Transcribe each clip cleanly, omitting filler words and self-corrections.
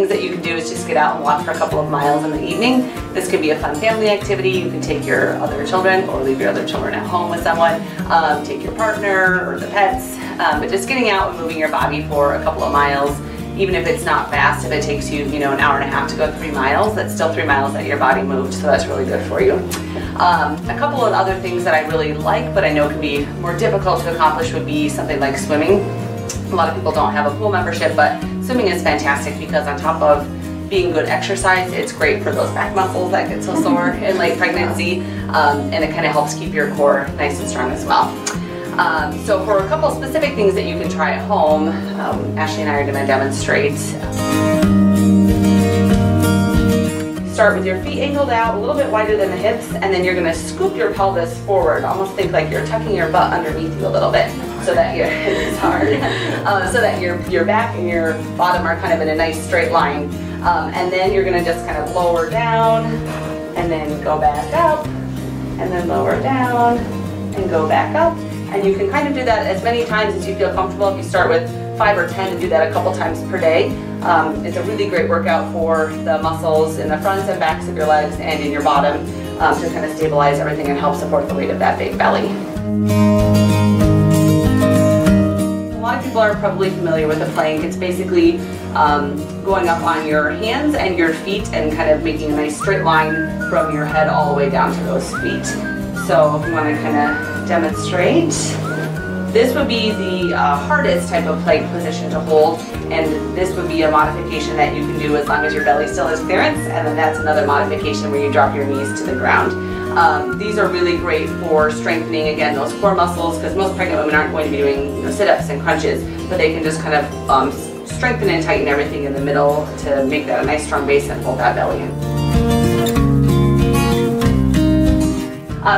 things that you can do is just get out and walk for a couple of miles in the evening. This could be a fun family activity. You can take your other children or leave your other children at home with someone, take your partner or the pets, but just getting out and moving your body for a couple of miles. Even if it's not fast, if it takes you, an hour and a half to go 3 miles, that's still 3 miles that your body moved, so that's really good for you. A couple of other things that I really like, but I know can be more difficult to accomplish would be something like swimming. A lot of people don't have a pool membership, but swimming is fantastic because on top of being good exercise, it's great for those back muscles that get so sore in late pregnancy, and it kind of helps keep your core nice and strong as well. So for a couple specific things that you can try at home, Ashley and I are going to demonstrate. Start with your feet angled out, a little bit wider than the hips, and then you're going to scoop your pelvis forward. Almost think like you're tucking your butt underneath you a little bit, so that it's hard, so that your back and your bottom are kind of in a nice straight line. And then you're going to just kind of lower down, and then go back up, and then lower down, and go back up. And you can kind of do that as many times as you feel comfortable. If you start with 5 or 10 and do that a couple times per day, it's a really great workout for the muscles in the fronts and backs of your legs and in your bottom to kind of stabilize everything and help support the weight of that big belly. A lot of people are probably familiar with the plank. It's basically going up on your hands and your feet and kind of making a nice straight line from your head all the way down to those feet. So if you want to kind of demonstrate, this would be the hardest type of plank position to hold, and this would be a modification that you can do as long as your belly still has clearance, and then that's another modification where you drop your knees to the ground. These are really great for strengthening, again, those core muscles, because most pregnant women aren't going to be doing sit-ups and crunches, but they can just kind of strengthen and tighten everything in the middle to make that a nice strong base and hold that belly in.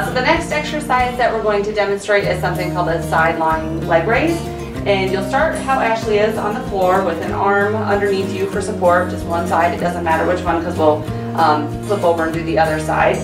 So the next exercise that we're going to demonstrate is something called a sideline leg raise. And you'll start how Ashley is on the floor with an arm underneath you for support, just one side. It doesn't matter which one because we'll flip over and do the other side.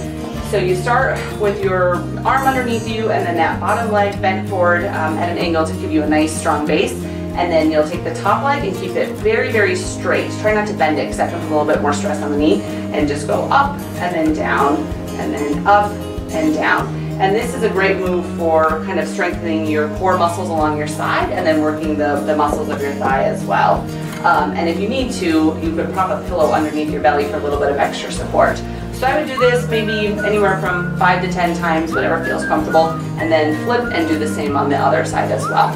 So you start with your arm underneath you and then that bottom leg bent forward at an angle to give you a nice strong base. And then you'll take the top leg and keep it very, very straight. Try not to bend it because that can put a little bit more stress on the knee. And just go up and then down and then up and down. And this is a great move for kind of strengthening your core muscles along your side and then working the muscles of your thigh as well. And if you need to, you could prop a pillow underneath your belly for a little bit of extra support. So I would do this maybe anywhere from 5 to 10 times, whatever feels comfortable, and then flip and do the same on the other side as well.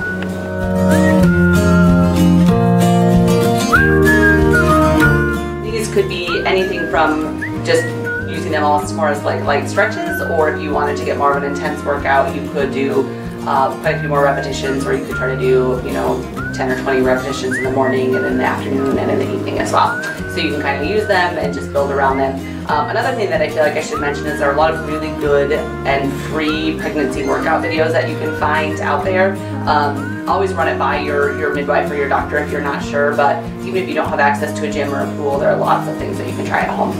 These could be anything from just using them all as far as like light stretches, or if you wanted to get more of an intense workout, you could do quite a few more repetitions, or you could try to do 10 or 20 repetitions in the morning and in the afternoon and in the evening as well. So you can kind of use them and just build around them. Another thing that I feel like I should mention is there are a lot of really good and free pregnancy workout videos that you can find out there. Always run it by your midwife or your doctor if you're not sure, but even if you don't have access to a gym or a pool, there are lots of things that you can try at home.